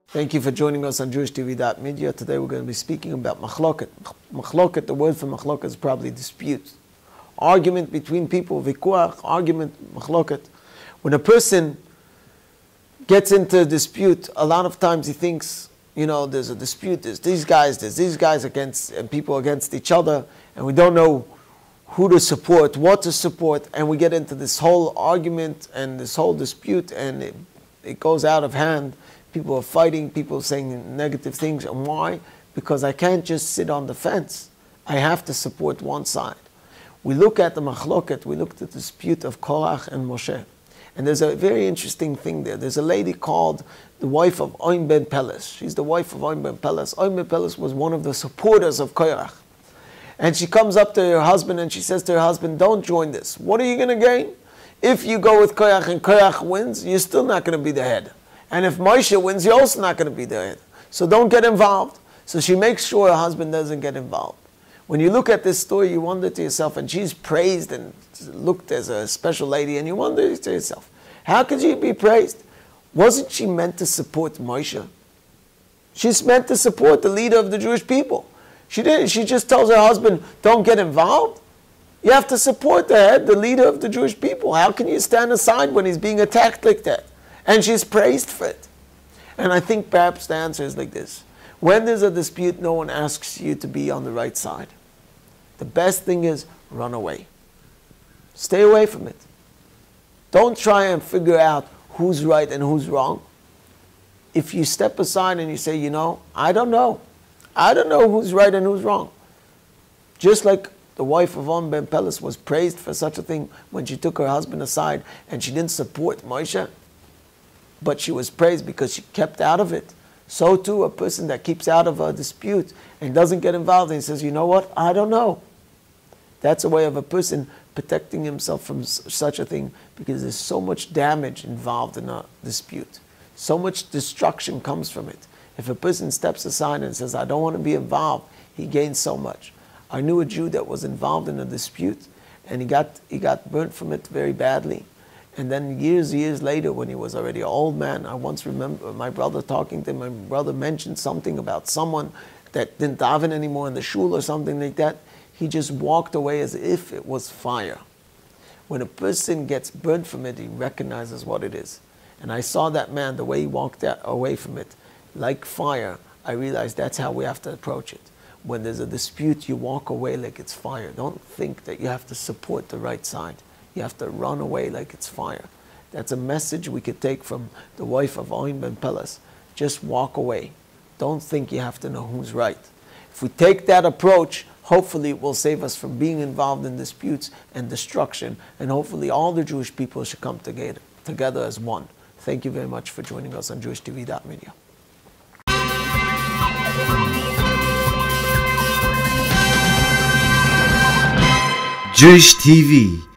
Thank you for joining us on JewishTV.media. Today we're going to be speaking about machloket. Machloket, the word for machloket is probably dispute. Argument between people, vikuach, argument, machloket. When a person gets into a dispute, a lot of times he thinks, you know, there's a dispute, there's these guys against, and people against each other, and we don't know who to support, what to support, and we get into this whole argument and this whole dispute, and it goes out of hand. People are fighting, people are saying negative things. And why? Because I can't just sit on the fence. I have to support one side. We look at the machloket, we looked at the dispute of Korach and Moshe. And there's a very interesting thing there. There's a lady called the wife of Oim ben Peles. She's the wife of Oim ben Peles. Oim ben Peles was one of the supporters of Korach. And she comes up to her husband and she says to her husband, don't join this. What are you going to gain? If you go with Korach and Korach wins, you're still not going to be the head. And if Moshe wins, you're also not going to be there. So don't get involved. So she makes sure her husband doesn't get involved. When you look at this story, you wonder to yourself, and she's praised and looked as a special lady, and you wonder to yourself, how could she be praised? Wasn't she meant to support Moshe? She's meant to support the leader of the Jewish people. She didn't. She just tells her husband, don't get involved. You have to support the head, the leader of the Jewish people. How can you stand aside when he's being attacked like that? And she's praised for it. And I think perhaps the answer is like this. When there's a dispute, no one asks you to be on the right side. The best thing is run away. Stay away from it. Don't try and figure out who's right and who's wrong. If you step aside and you say, you know, I don't know. I don't know who's right and who's wrong. Just like the wife of Oim ben Peles was praised for such a thing when she took her husband aside and she didn't support Moshe, but she was praised because she kept out of it. So too, a person that keeps out of a dispute and doesn't get involved and says, you know what, I don't know. That's a way of a person protecting himself from such a thing, because there's so much damage involved in a dispute. So much destruction comes from it. If a person steps aside and says, I don't want to be involved, he gains so much. I knew a Jew that was involved in a dispute, and he got burnt from it very badly. And then years later, when he was already an old man, I once remember my brother talking to him. My brother mentioned something about someone that didn't daven anymore in the shul or something like that. He just walked away as if it was fire. When a person gets burnt from it, he recognizes what it is. And I saw that man, the way he walked away from it, like fire. I realized that's how we have to approach it. When there's a dispute, you walk away like it's fire. Don't think that you have to support the right side. You have to run away like it's fire. That's a message we could take from the wife of Oim ben Peles. Just walk away. Don't think you have to know who's right. If we take that approach, hopefully it will save us from being involved in disputes and destruction, and hopefully all the Jewish people should come together as one. Thank you very much for joining us on JewishTV.media. JewishTV.media